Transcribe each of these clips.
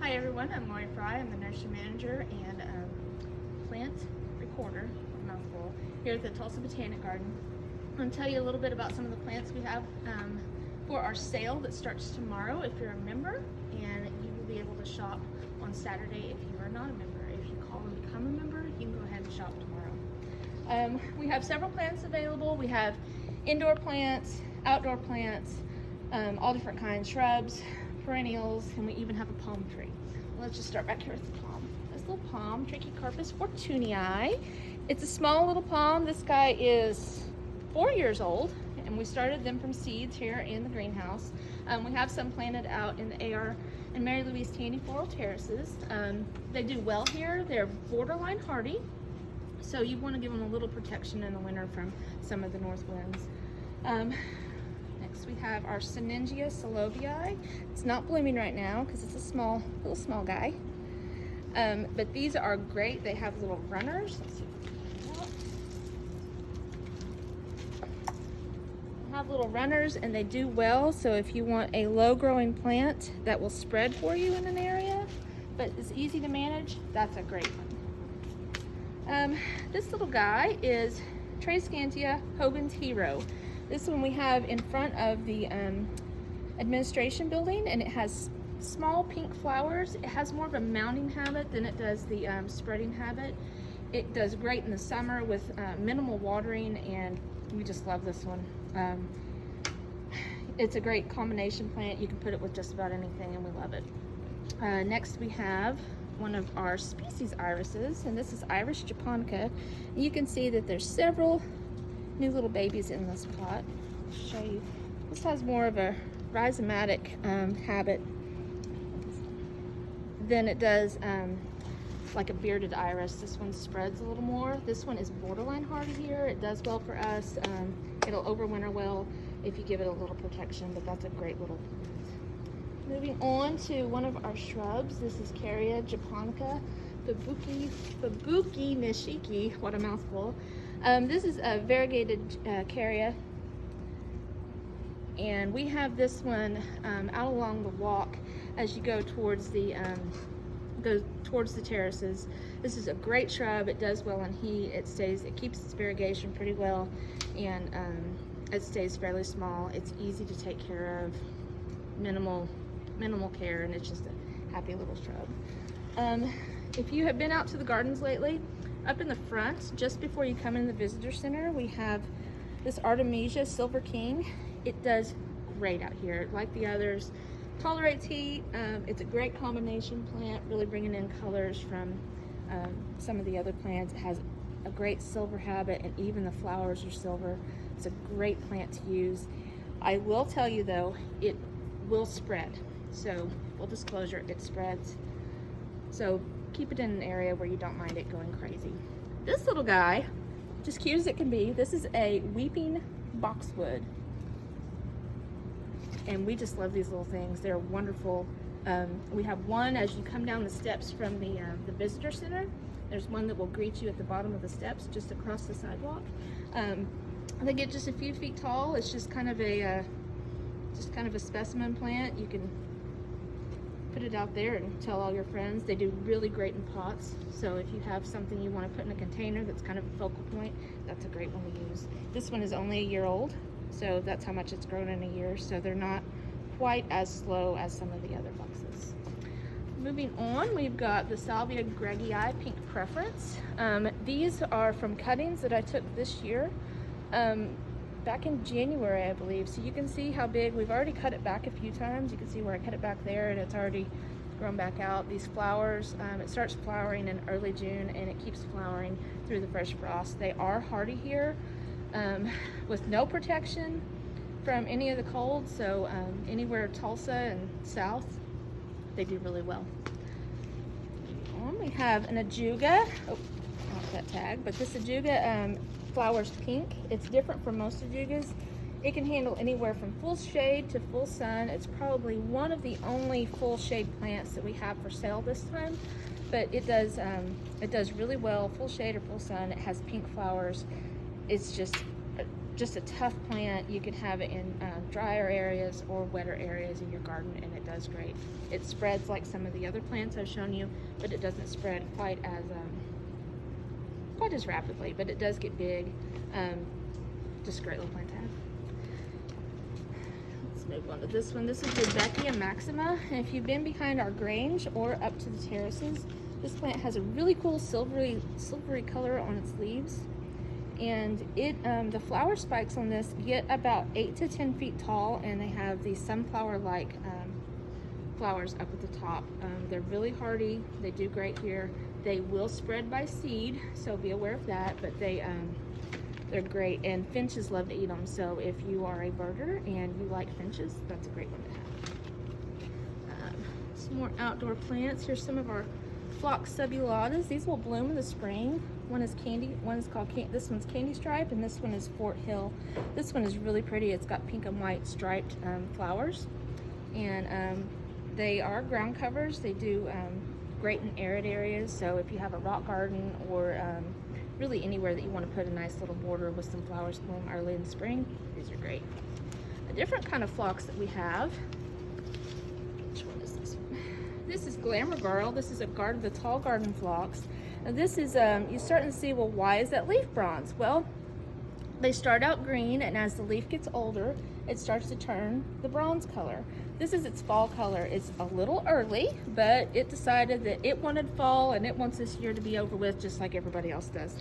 Hi everyone, I'm Lori Fry. I'm the nursery manager and plant recorder, a mouthful, here at the Tulsa Botanic Garden. I'm going to tell you a little bit about some of the plants we have for our sale that starts tomorrow if you're a member, and you will be able to shop on Saturday if you are not a member. If you call and become a member, you can go ahead and shop tomorrow. We have several plants available. We have indoor plants, outdoor plants, all different kinds, shrubs, perennials, and we even have a palm tree. Let's just start back here with the palm. This little palm, Trachycarpus fortunei. It's a small little palm. This guy is 4 years old, and we started them from seeds here in the greenhouse. We have some planted out in the AR and Mary Louise Tandy Floral Terraces. They do well here. They're borderline hardy, so you want to give them a little protection in the winter from some of the north winds. Next we have our Sinningia Salovii. It's not blooming right now because it's a little small guy. But these are great. They have little runners. Let's see if we can get that. They have little runners and they do well. So if you want a low growing plant that will spread for you in an area, but is easy to manage, that's a great one. This little guy is Triscanthia Hogan's Hero. This one we have in front of the administration building, and it has small pink flowers. It has more of a mounding habit than it does the spreading habit. It does great in the summer with minimal watering, and we just love this one. It's a great combination plant. You can put it with just about anything, and we love it. Next we have one of our species irises, and this is Iris japonica. You can see that there's several new little babies in this pot. I'll show you. This has more of a rhizomatic habit than it does like a bearded iris. This one spreads a little more. This one is borderline hardy here. It does well for us. It'll overwinter well if you give it a little protection, but that's a great little plant. Moving on to one of our shrubs. This is Carya japonica Fubuki nishiki. What a mouthful. This is a variegated Carya, and we have this one out along the walk as you go towards the terraces. This is a great shrub. It does well in heat. It keeps its variegation pretty well, and it stays fairly small. It's easy to take care of, minimal care, and it's just a happy little shrub. If you have been out to the gardens lately, up in the front, just before you come in the visitor center, we have this Artemisia Silver King. It does great out here, like the others. Tolerates heat. It's a great combination plant, really bringing in colors from some of the other plants. It has a great silver habit, and even the flowers are silver. It's a great plant to use. I will tell you though, it will spread. So, full disclosure, it spreads. So keep it in an area where you don't mind it going crazy. This little guy, just cute as it can be, this is a weeping boxwood. And we just love these little things. They're wonderful. We have one as you come down the steps from the visitor center. There's one that will greet you at the bottom of the steps just across the sidewalk. They get just a few feet tall. It's just kind of a specimen plant. You can put it out there and tell all your friends. They do really great in pots, so if you have something you want to put in a container that's kind of a focal point, that's a great one to use. This one is only a year old, so that's how much it's grown in a year, so they're not quite as slow as some of the other boxes. Moving on, we've got the Salvia Greggii Pink Preference. These are from cuttings that I took this year, back in January, I believe. So you can see how big. We've already cut it back a few times. You can see where I cut it back there, and it's already grown back out. These flowers, it starts flowering in early June, and it keeps flowering through the fresh frost. They are hardy here, with no protection from any of the cold. So anywhere Tulsa and south, they do really well. We have an Ajuga. Oh, not that tag, but this Ajuga flowers pink. It's different from most Ajugas. It can handle anywhere from full shade to full sun. It's probably one of the only full shade plants that we have for sale this time, but it does really well, full shade or full sun. It has pink flowers. It's just just a tough plant. You can have it in drier areas or wetter areas in your garden, and it does great. It spreads like some of the other plants I've shown you, but it doesn't spread quite as rapidly, but it does get big. Just a great little plant to have. Let's move on to this one. This is the Rudbeckia maxima, and if you've been behind our grange or up to the terraces, this plant has a really cool silvery color on its leaves. And the flower spikes on this get about 8 to 10 feet tall, and they have these sunflower-like flowers up at the top. They're really hardy. They do great here. They will spread by seed, so be aware of that. But they're great, and finches love to eat them. So if you are a birder and you like finches, that's a great one to have. Some more outdoor plants. Here's some of our Phlox subulatas. These will bloom in the spring. One is this one's Candy Stripe, and this one is Fort Hill. This one is really pretty. It's got pink and white striped flowers, and they are ground covers. They do great in arid areas. So if you have a rock garden or really anywhere that you want to put a nice little border with some flowers bloom early in the spring, these are great. A different kind of phlox that we have. Which one is this one? This is Glamour Girl. This is the tall garden phlox. Now this is, you're starting to see, well, why is that leaf bronze? Well, they start out green, and as the leaf gets older, it starts to turn the bronze color. This is its fall color. It's a little early, but it decided that it wanted fall, and it wants this year to be over with just like everybody else does.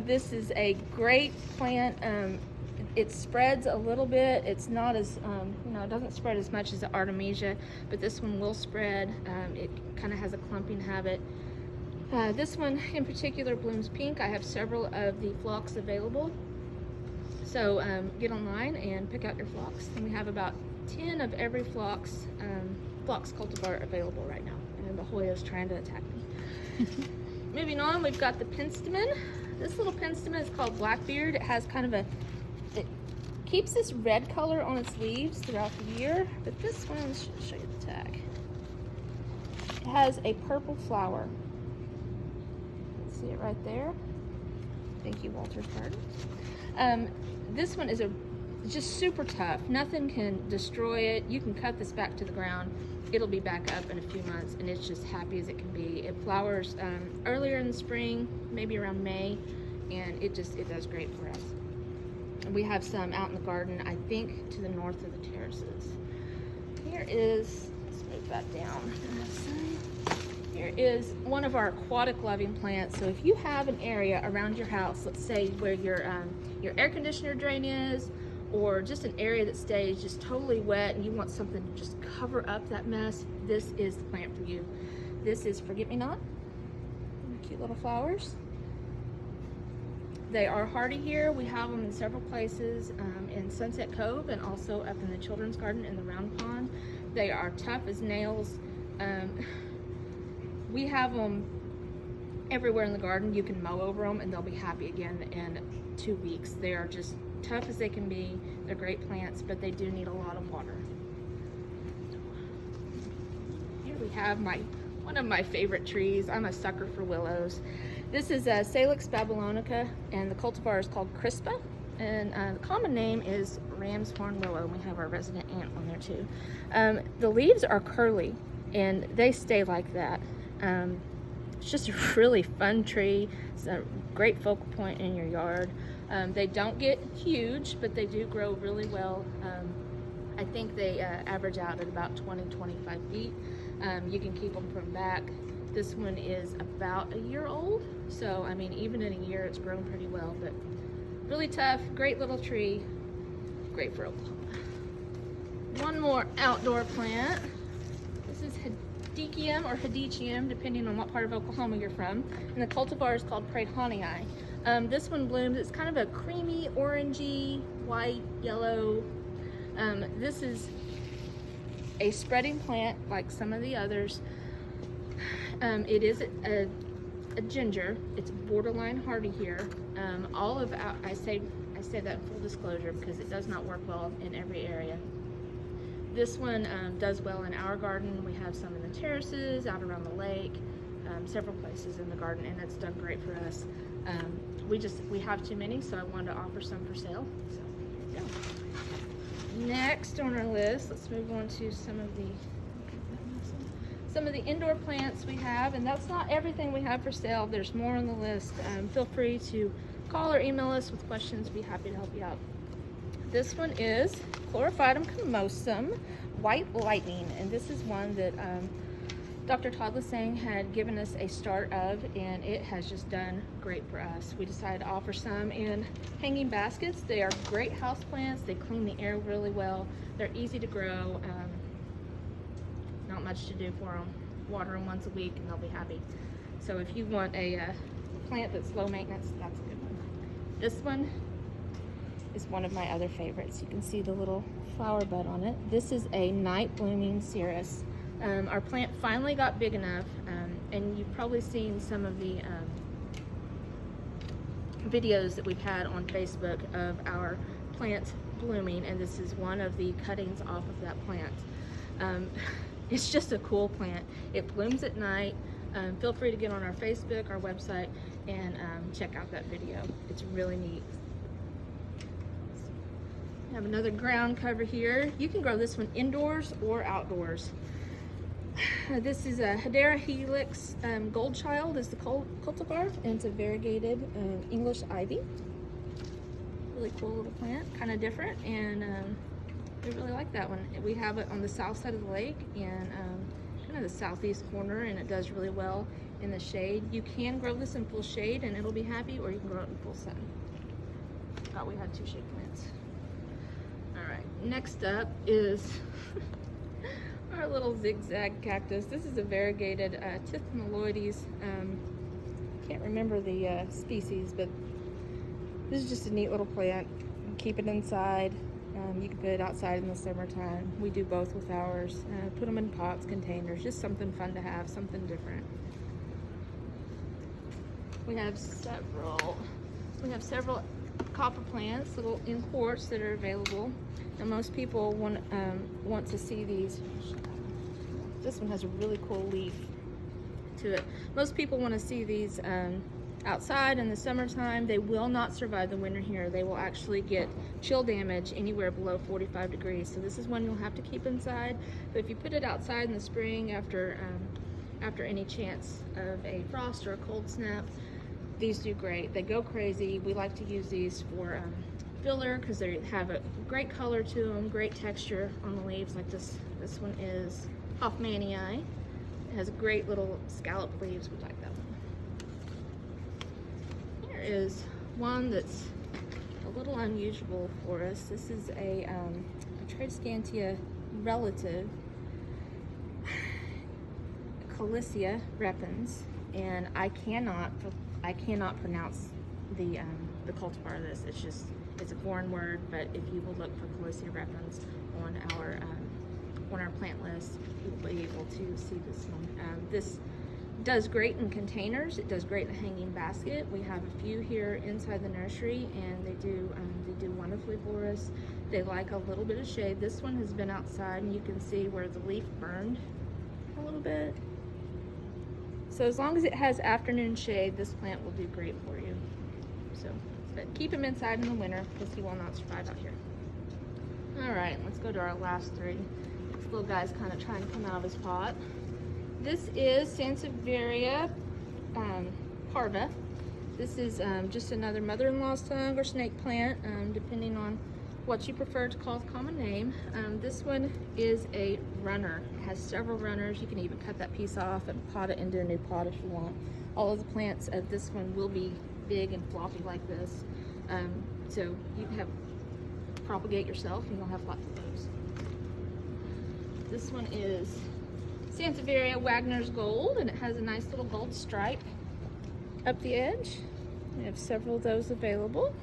This is a great plant. It spreads a little bit. It's not as, it doesn't spread as much as the Artemisia, but this one will spread. It kind of has a clumping habit. This one in particular blooms pink. I have several of the phlox available. So get online and pick out your phlox. And we have about 10 of every phlox cultivar available right now. And the Hoya's trying to attack me. Moving on, we've got the penstemon. This little penstemon is called Blackbeard. It has kind of it keeps this red color on its leaves throughout the year. But this one, I'll show you the tag. It has a purple flower. See it right there. Thank you, Walter's Garden. This one is just super tough. Nothing can destroy it. You can cut this back to the ground. It'll be back up in a few months, and it's just happy as it can be. It flowers earlier in the spring, maybe around May, and it does great for us. And we have some out in the garden, I think, to the north of the terraces. Here is, let's move that down. Here is one of our aquatic loving plants. So if you have an area around your house, let's say where your air conditioner drain is, or just an area that stays just totally wet and you want something to just cover up that mess, this is the plant for you. This is Forget-Me-Not. Cute little flowers. They are hardy here. We have them in several places, in Sunset Cove and also up in the children's garden in the Round Pond. They are tough as nails. We have them everywhere in the garden. You can mow over them and they'll be happy again in 2 weeks. They are just tough as they can be. They're great plants, but they do need a lot of water. Here we have one of my favorite trees. I'm a sucker for willows. This is Salix babylonica, and the cultivar is called Crispa, and the common name is ram's horn willow. We have our resident ant on there too. The leaves are curly, and they stay like that. It's just a really fun tree. It's a great focal point in your yard. They don't get huge, but they do grow really well. I think they average out at about 20-25 feet. You can keep them from back. This one is about a year old, so I mean, even in a year it's grown pretty well, but really tough, great little tree, great for Oklahoma. One more outdoor plant. This is Hedychium or Hedychium, depending on what part of Oklahoma you're from, and the cultivar is called Prayhonia. This one blooms, it's kind of a creamy, orangey, white, yellow. This is a spreading plant like some of the others. It is a ginger. It's borderline hardy here. I say that full disclosure because it does not work well in every area. This one does well in our garden. We have some in the terraces, out around the lake. several places in the garden, and it's done great for us. We have too many, so I wanted to offer some for sale. So there you go. Next on our list, let's move on to some of the indoor plants we have, and that's not everything we have for sale. There's more on the list. Feel free to call or email us with questions. Be happy to help you out. This one is Chlorophytum commosum White Lightning, and this is one that Dr. Todd Lasang had given us a start of, and it has just done great for us. We decided to offer some in hanging baskets. They are great house plants. They clean the air really well. They're easy to grow. Not much to do for them. Water them once a week and they'll be happy. So if you want a plant that's low maintenance, that's a good one. This one is one of my other favorites. You can see the little flower bud on it. This is a night blooming cereus. Our plant finally got big enough, and you've probably seen some of the videos that we've had on Facebook of our plant blooming, and this is one of the cuttings off of that plant. It's just a cool plant. It blooms at night. Feel free to get on our Facebook, our website, and check out that video. It's really neat. We have another ground cover here. You can grow this one indoors or outdoors. This is a Hedera helix Goldchild is the cultivar, and it's a variegated English ivy. Really cool little plant, kind of different, and we really like that one. We have it on the south side of the lake and kind of the southeast corner, and it does really well in the shade. You can grow this in full shade and it'll be happy, or you can grow it in full sun. Thought we had two shade plants. All right, next up is our little zigzag cactus. This is a variegated Tithymaloides. Can't remember the species, but this is just a neat little plant. Keep it inside. You can put it outside in the summertime. We do both with ours. Put them in pots, containers, just something fun to have, something different. We have several copper plants, little imports that are available. And most people want to see these. This one has a really cool leaf to it. Most people want to see these outside in the summertime. They will not survive the winter here. They will actually get chill damage anywhere below 45 degrees. So this is one you'll have to keep inside. But if you put it outside in the spring after any chance of a frost or a cold snap, these do great. They go crazy. We like to use these for filler because they have a great color to them, great texture on the leaves. Like this one is Hoffmanii. It has great little scalloped leaves. We like that one. Here is one that's a little unusual for us. This is a Tradescantia relative, Calissia repens, and I cannot pronounce the cultivar of this. It's a foreign word, but if you will look for Calissia repens on our plant list, you'll be able to see this one. This does great in containers. It does great in a hanging basket. We have a few here inside the nursery, and they do wonderfully for us. They like a little bit of shade. This one has been outside, and you can see where the leaf burned a little bit. So as long as it has afternoon shade, this plant will do great for you. So, but keep him inside in the winter because he will not survive out here. All right, let's go to our last three. This little guy's kind of trying to come out of his pot. This is Sansevieria parva. This is just another mother-in-law's tongue or snake plant, depending on what you prefer to call the common name. This one is a runner. It has several runners. You can even cut that piece off and pot it into a new pot if you want. All of the plants of this one will be big and floppy like this. So you can propagate yourself and you'll have lots of those. This one is Sansevieria Wagner's Gold, and it has a nice little gold stripe up the edge. We have several of those available.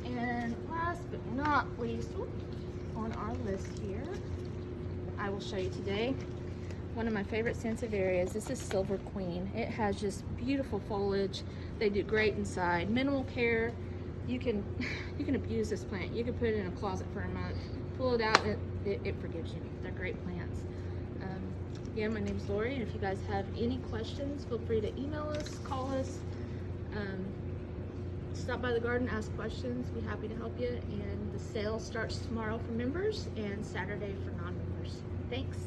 And last but not least, on our list here, I will show you today one of my favorite Sansevierias. This is Silver Queen. It has just beautiful foliage. They do great inside. Minimal care. You can abuse this plant. You can put it in a closet for a month, pull it out, and it forgives you. They're great plants. Again, my name's Lori, and if you guys have any questions, feel free to email us, call us, stop by the garden, ask questions. We're happy to help you. And the sale starts tomorrow for members and Saturday for non-members. Thanks.